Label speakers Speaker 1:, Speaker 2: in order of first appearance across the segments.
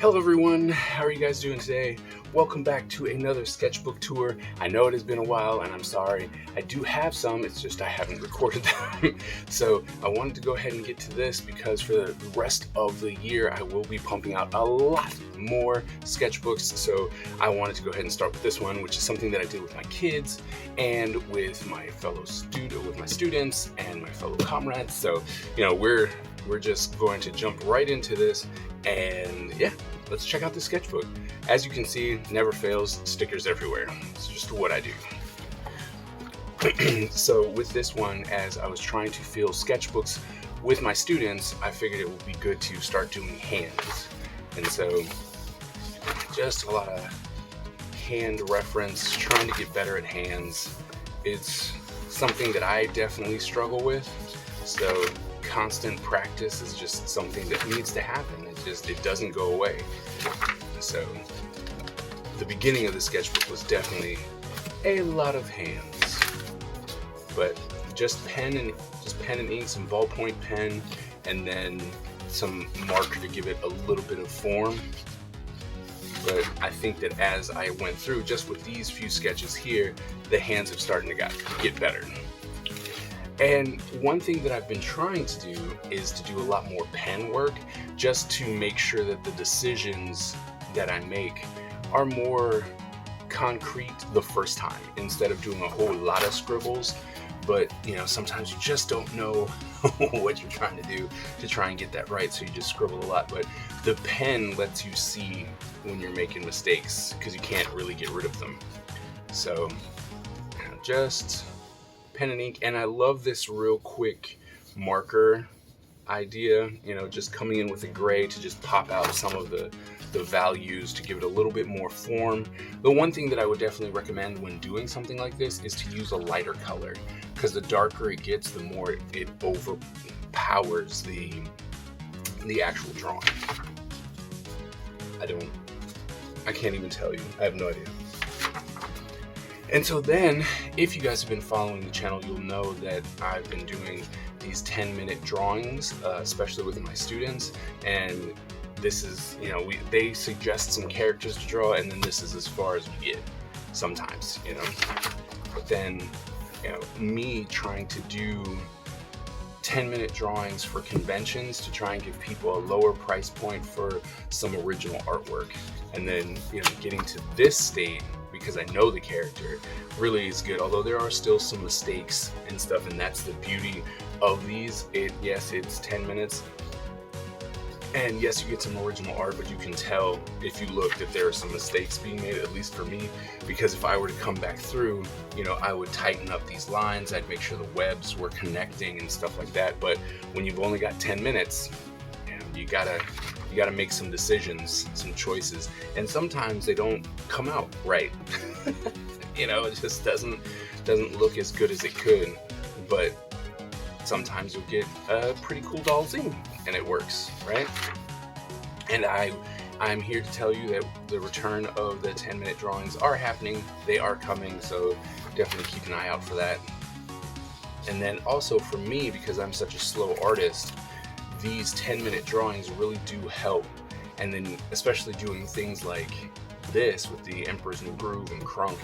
Speaker 1: Hello everyone, how are you guys doing today? Welcome back to another sketchbook tour. I know it has been a while and I'm sorry. I do have some, it's just I haven't recorded them. So I wanted to go ahead and get to this because for the rest of the year I will be pumping out a lot more sketchbooks. So I wanted to go ahead and start with this one, which is something that I did with my kids and with my students and my fellow comrades. So, we're just going to jump right into this and yeah, let's check out the sketchbook. As you can see, never fails, stickers everywhere. It's just what I do. So with this one, as I was trying to fill sketchbooks with my students, I figured it would be good to start doing hands. And so just a lot of hand reference, trying to get better at hands. It's something that I definitely struggle with. So constant practice is just something that needs to happen. It doesn't go away. So the beginning of the sketchbook was definitely a lot of hands, but just pen and ink, some ballpoint pen, and then some marker to give it a little bit of form. But I think that as I went through, just with these few sketches here, the hands have started to get better. And one thing that I've been trying to do is to do a lot more pen work, just to make sure that the decisions that I make are more concrete the first time, instead of doing a whole lot of scribbles. But sometimes you just don't know what you're trying to do to try and get that right, so you just scribble a lot. But the pen lets you see when you're making mistakes, because you can't really get rid of them. So just pen and ink. And I love this real quick marker idea, just coming in with a gray to just pop out some of the values to give it a little bit more form. The one thing that I would definitely recommend when doing something like this is to use a lighter color, because the darker it gets, the more it overpowers the actual drawing. I can't even tell you. I have no idea. And so then, if you guys have been following the channel, you'll know that I've been doing these 10-minute drawings, especially with my students. And this is, they suggest some characters to draw, and then this is as far as we get sometimes, But then, me trying to do 10-minute drawings for conventions to try and give people a lower price point for some original artwork. And then, getting to this state, because I know the character, really is good. Although there are still some mistakes and stuff, and that's the beauty of these. Yes, it's 10 minutes. And yes, you get some original art, but you can tell if you look that there are some mistakes being made, at least for me, because if I were to come back through, I would tighten up these lines, I'd make sure the webs were connecting and stuff like that. But when you've only got 10 minutes, you gotta make some decisions, some choices, and sometimes they don't come out right. It just doesn't look as good as it could, but sometimes you'll get a pretty cool doll zine and it works, right? And I'm here to tell you that the return of the 10-minute drawings are happening. They are coming, so definitely keep an eye out for that. And then also for me, because I'm such a slow artist, these 10-minute drawings really do help. And then especially doing things like this with the Emperor's New Groove and Crunk,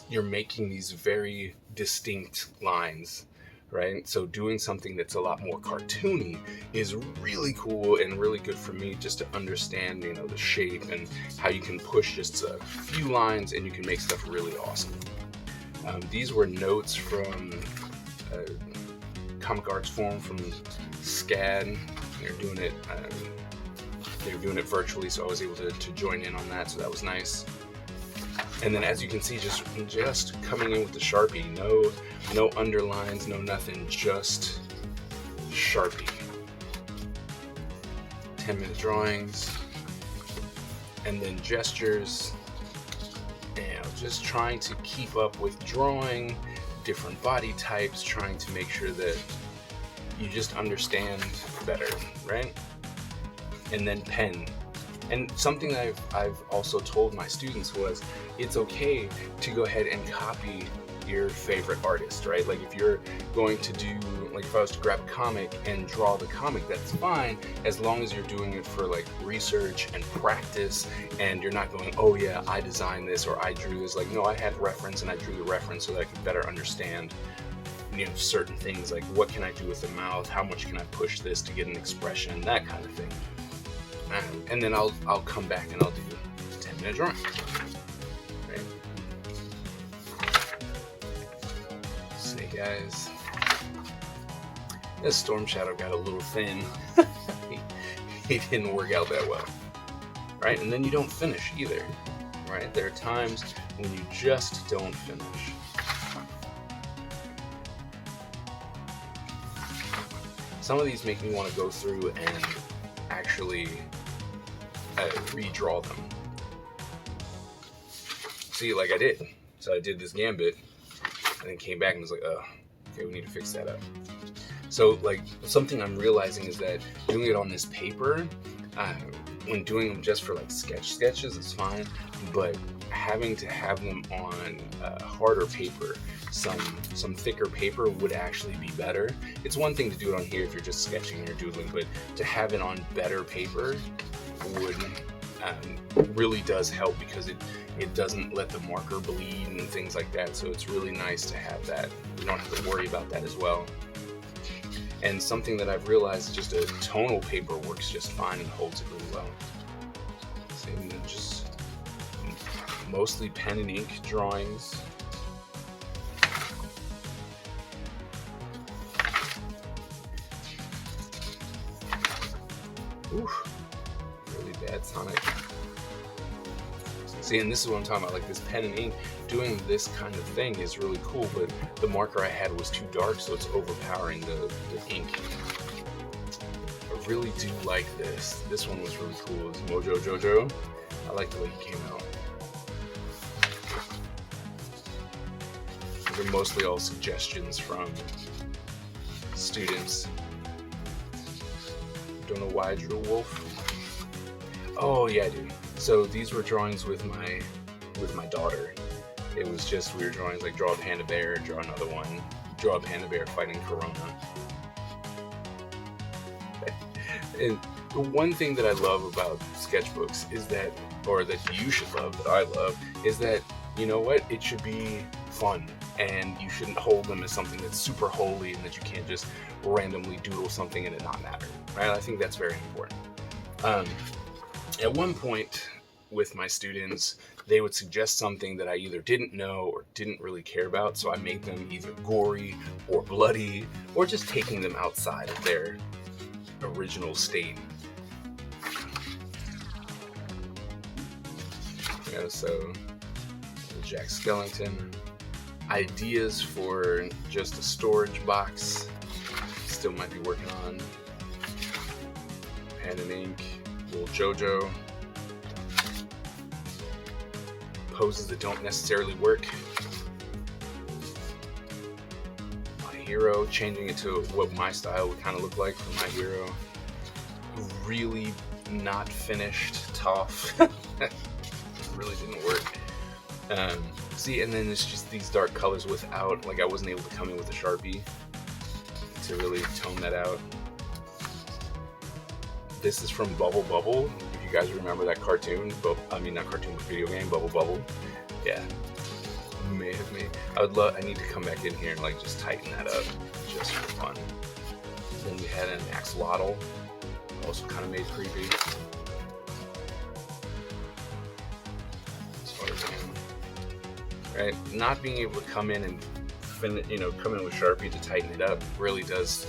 Speaker 1: you're making these very distinct lines, right? So doing something that's a lot more cartoony is really cool and really good for me, just to understand, the shape and how you can push just a few lines and you can make stuff really awesome. These were notes from Comic Arts Forum from SCAD. They're doing it virtually, so I was able to join in on that, so that was nice. And then as you can see, just coming in with the Sharpie, no underlines, no nothing, just Sharpie. 10-minute drawings, and then gestures, just trying to keep up with drawing different body types, trying to make sure that you just understand better, right? And then pen. And something that I've also told my students was, it's okay to go ahead and copy your favorite artist, right? Like if you're going to do, like if I was to grab a comic and draw the comic, that's fine, as long as you're doing it for like research and practice, and you're not going, oh yeah, I designed this or I drew this. Like, no, I had reference and I drew the reference so that I could better understand, you know, certain things, like what can I do with the mouth, how much can I push this to get an expression, that kind of thing. And then I'll come back and I'll do a 10-minute drawing. Right. See, guys, this storm shadow got a little thin. he didn't work out that well, right? And then you don't finish either, right? There are times when you just don't finish. Some of these make me want to go through and actually redraw them. See, like I did. So I did this gambit and then came back and was like, oh, okay, we need to fix that up. So like something I'm realizing is that doing it on this paper, when doing them just for like sketches, it's fine, but having to have them on harder paper, some thicker paper would actually be better. It's one thing to do it on here if you're just sketching or doodling, but to have it on better paper would really does help, because it doesn't let the marker bleed and things like that. So it's really nice to have that. You don't have to worry about that as well. And something that I've realized is just a tonal paper works just fine and holds it really well. So just mostly pen and ink drawings. Oof, really bad Sonic. See, and this is what I'm talking about, like this pen and ink, doing this kind of thing is really cool, but the marker I had was too dark, so it's overpowering the ink. I really do like this. This one was really cool. It's Mojo Jojo. I like the way he came out. They're mostly all suggestions from students. Don't know why I drew a wolf. Oh yeah, I do. So these were drawings with my daughter. It was just weird drawings, like draw a panda bear, draw another one, draw a panda bear fighting Corona. And the one thing that I love about sketchbooks is that, or that you should love, that I love, is that, you know what, it should be fun, and you shouldn't hold them as something that's super holy and that you can't just randomly doodle something and it not matter, right? I think that's very important. At one point with my students, they would suggest something that I either didn't know or didn't really care about, so I made them either gory or bloody, or just taking them outside of their original state. You know, so Jack Skellington. Ideas for just a storage box, still might be working on. Pen and ink, little JoJo. Poses that don't necessarily work. My hero, changing it to what my style would kind of look like for my hero. Really not finished, tough. Really didn't work. See, and then it's just these dark colors without, like I wasn't able to come in with a Sharpie to really tone that out. This is from Bubble Bubble. If you guys remember that cartoon, I mean not cartoon, but video game, Bubble Bubble. Yeah, may have made. I need to come back in here and like just tighten that up, just for fun. Then we had an axolotl, also kind of made creepy. As far as right, not being able to come in and come in with Sharpie to tighten it up really does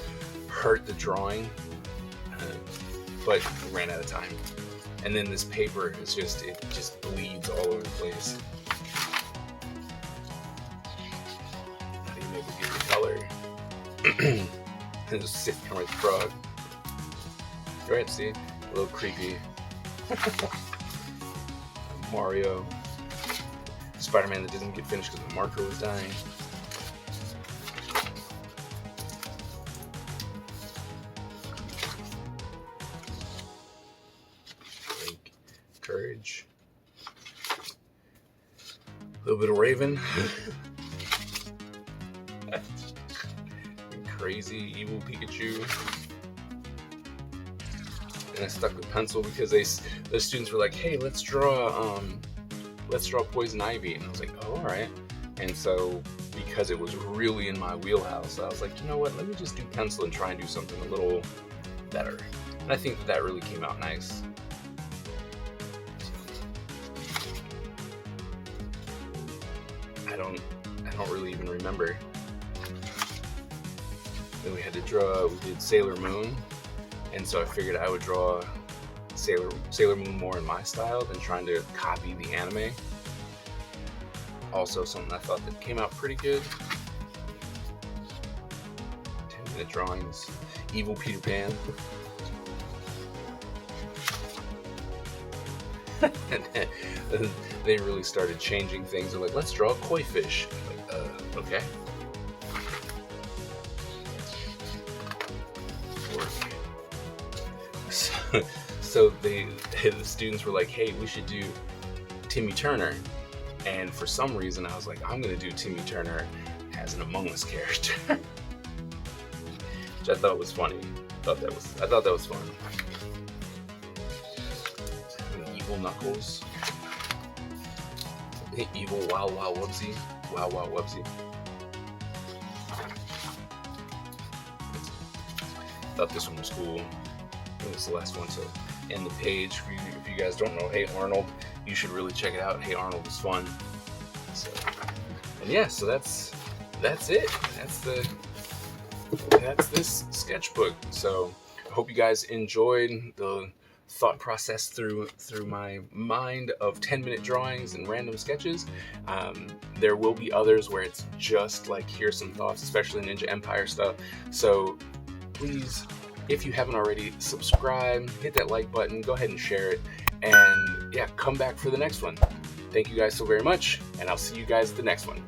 Speaker 1: hurt the drawing. But we ran out of time. And then this paper is it just bleeds all over the place. Not even able to get the color. And just sit there with the frog. Right, see? A little creepy. Mario. Spider-Man that doesn't get finished because the marker was dying. Courage. A little bit of Raven. Crazy evil Pikachu. And I stuck the pencil because the students were like, "Hey, let's draw Poison Ivy," and I was like, "Oh, all right." And so because it was really in my wheelhouse, I was like, you know what? Let me just do pencil and try and do something a little better. And I think that really came out nice. I don't really even remember. Then we did Sailor Moon, and so I figured I would draw Sailor Moon more in my style than trying to copy the anime. Also something I thought that came out pretty good. 10-minute drawings. Evil Peter Pan. And they really started changing things. They're like, let's draw a koi fish. I'm like, okay. So the students were like, hey, we should do Timmy Turner. And for some reason, I was like, I'm gonna do Timmy Turner as an Among Us character, which I thought was funny. I thought that was fun. Evil Knuckles, evil Wow Wow Wubsy, Wow Wow Wubsy. Thought this one was cool. I think it's the last one to end the page. If you guys don't know Hey Arnold, you should really check it out. Hey Arnold was fun. So, and yeah, so that's it. That's this sketchbook. So I hope you guys enjoyed the thought process through my mind of 10-minute drawings and random sketches. There will be others where it's just like, here's some thoughts, especially Ninja Empire stuff. So please, if you haven't already, subscribe, hit that like button, go ahead and share it, and yeah, come back for the next one. Thank you guys so very much, and I'll see you guys at the next one.